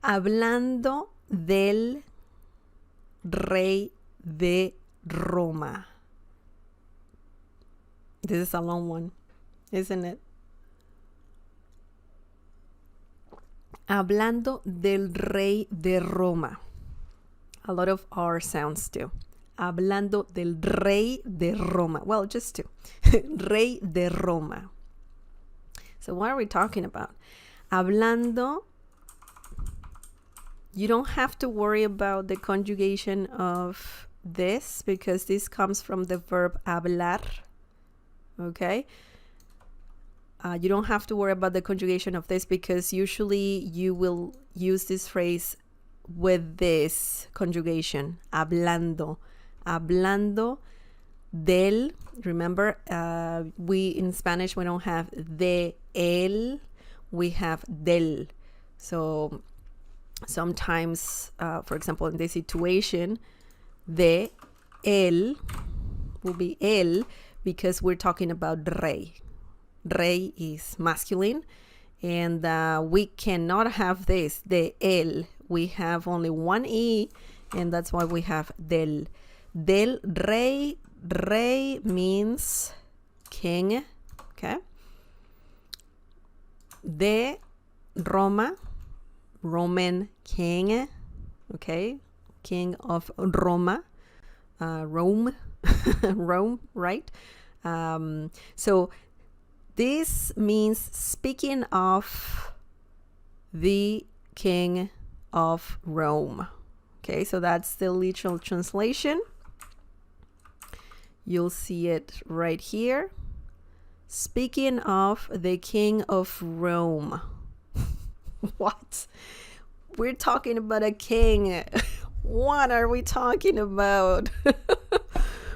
Hablando del rey de Roma. This is a long one, isn't it? Hablando del rey de Roma. A lot of R sounds too. Hablando del rey de Roma. Well, just two. Rey de Roma. So what are we talking about? Hablando, you don't have to worry about the conjugation of this because this comes from the verb hablar. Okay? You don't have to worry about the conjugation of this because usually you will use this phrase with this conjugation, hablando. Hablando del, remember, we in Spanish, we don't have de, el, we have del. So sometimes, for example, in this situation, de, el will be el because we're talking about rey. Rey is masculine, and we cannot have this, de, el. We have only one E, and that's why we have del. Del rey, rey means king, okay? De Roma, Roman king, okay? King of Roma, Rome, Rome, right? So this means speaking of the king of Rome. Okay, so that's the literal translation. You'll see it right here. Speaking of the king of Rome. What? We're talking about a king. What are we talking about?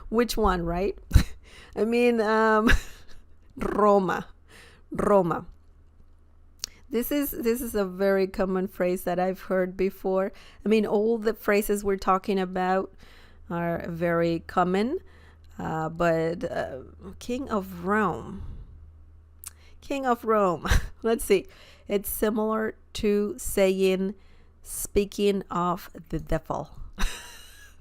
Which one, right? I mean, Roma. This is a very common phrase that I've heard before. I mean, all the phrases we're talking about are very common, but King of Rome. King of Rome. Let's see. It's similar to saying speaking of the devil.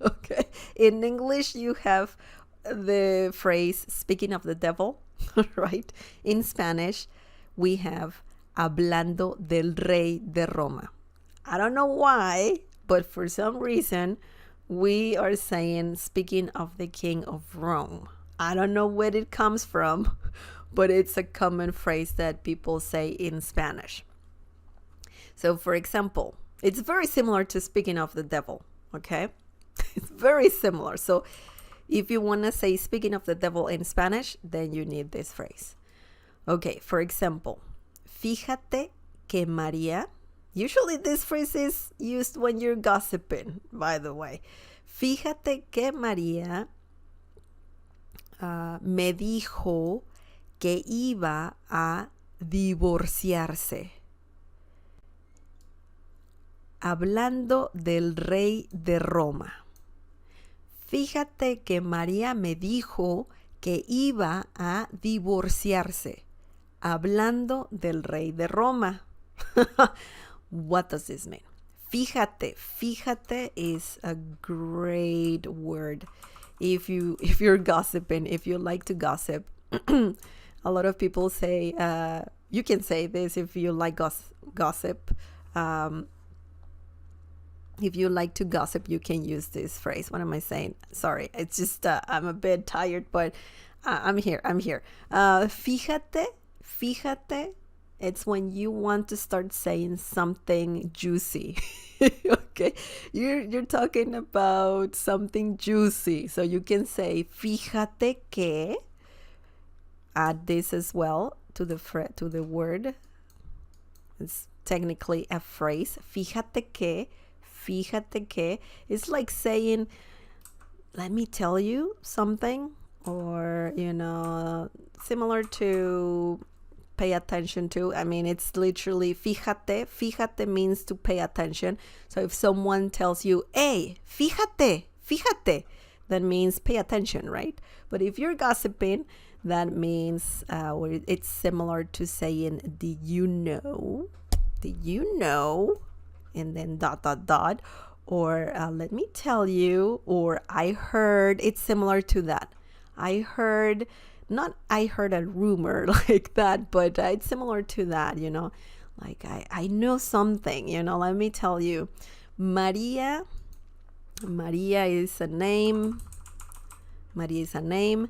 Okay. In English, you have the phrase speaking of the devil, right? In Spanish, we have hablando del rey de Roma. I don't know why, but for some reason, we are saying speaking of the king of Rome. I don't know where it comes from, but it's a common phrase that people say in Spanish. So, for example, it's very similar to speaking of the devil, okay? It's very similar. So, if you want to say speaking of the devil in Spanish, then you need this phrase. Okay, for example, fíjate que María, usually this phrase is used when you're gossiping, by the way. Fíjate que María me dijo que iba a divorciarse. Hablando del rey de Roma. Fíjate que María me dijo que iba a divorciarse. Hablando del rey de Roma. What does this mean? Fíjate. Fíjate is a great word. If you're gossiping, if you like to gossip, a lot of people say, you can say this if you like gossip. If you like to gossip, you can use this phrase. What am I saying? Sorry, it's just I'm a bit tired, but I'm here. Fíjate. It's when you want to start saying something juicy. Okay, you're talking about something juicy, so you can say fíjate que. Add this as well to the word. It's technically a phrase. Fíjate que it's like saying, let me tell you something, or similar to pay attention to. I mean, it's literally fíjate means to pay attention. So if someone tells you, hey, fíjate, that means pay attention, right? But if you're gossiping, that means it's similar to saying, did you know and then dot, dot, dot. Or let me tell you, or I heard, it's similar to that. I heard, not I heard a rumor like that, but it's similar to that, you know. Like I know something, you know, let me tell you. Maria is a name. Maria is a name.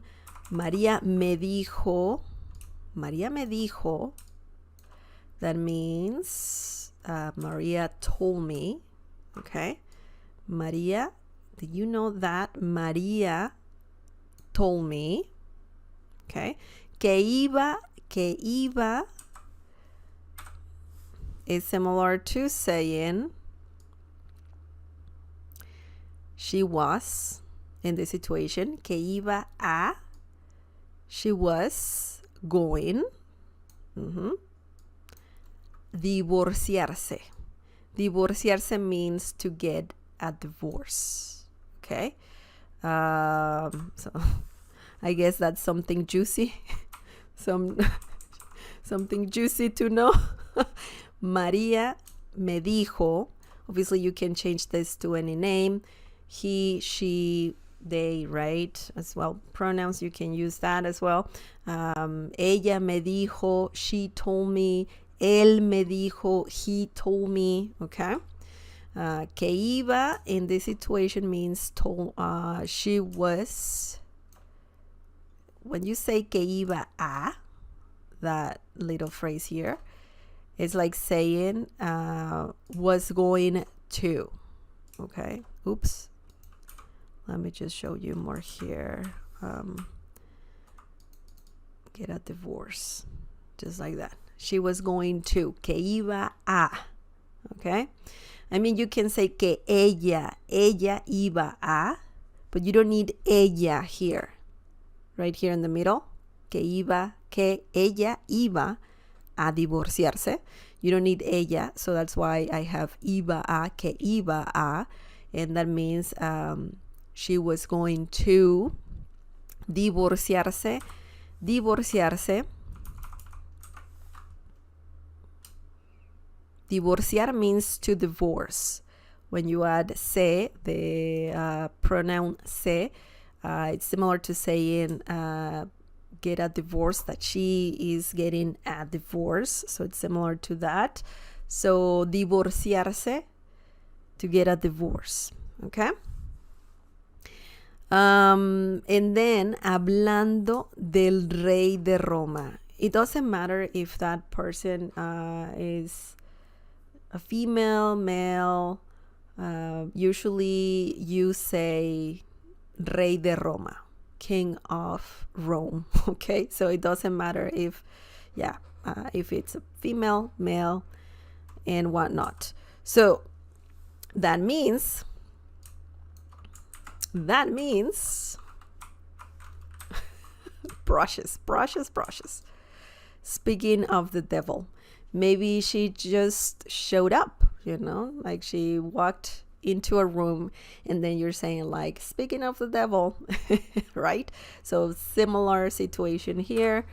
María me dijo. María me dijo. That means Maria told me. Okay. Maria, did you know that? Maria told me. Okay. Que iba is similar to saying she was in this situation. Que iba a, she was going. Divorciarse. Divorciarse means to get a divorce. Okay. So I guess that's something juicy. Something juicy to know. María me dijo. Obviously, you can change this to any name. He, she, they, right? As well. Pronouns, you can use that as well. Ella me dijo. She told me. Él me dijo. He told me. Okay. Que iba in this situation means told. She was. When you say que iba a, that little phrase here, it's like saying was going to. Okay. Oops. Let me just show you more here. Get a divorce. Just like that. She was going to. Que iba a. Okay. I mean, you can say que ella iba a, but you don't need ella here. Right here in the middle. Que ella iba a divorciarse. You don't need ella, so that's why I have iba a, que iba a, and that means she was going to divorciarse. Divorciarse. Divorciar means to divorce. When you add se, the pronoun se, it's similar to saying get a divorce, that she is getting a divorce. So it's similar to that. So divorciarse, to get a divorce. Okay. And then hablando del rey de Roma. It doesn't matter if that person is a female, male. Usually you say rey de Roma, king of Rome. Okay, so it doesn't matter if if it's a female, male, and whatnot. So that means brushes. Speaking of the devil, maybe she just showed up, you know, like she walked into a room, and then you're saying like, speaking of the devil, right? So similar situation here.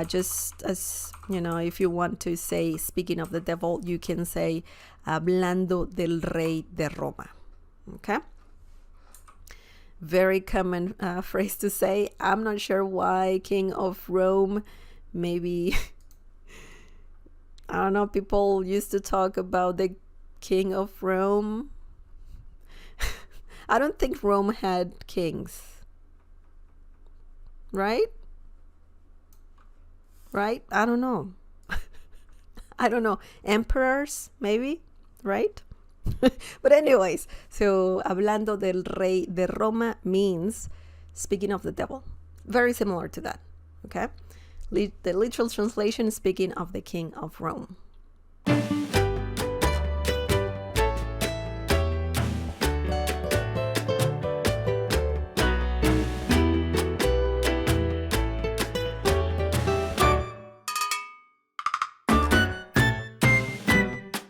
Just as, you know, if you want to say speaking of the devil, you can say hablando del rey de Roma. Okay. Very common phrase to say. I'm not sure why king of Rome. Maybe I don't know, people used to talk about the king of Rome. I don't think Rome had kings. Right? I don't know. I don't know. Emperors, maybe, right? But anyways, so hablando del rey de Roma means speaking of the devil. Very similar to that. Okay? The literal translation, speaking of the king of Rome.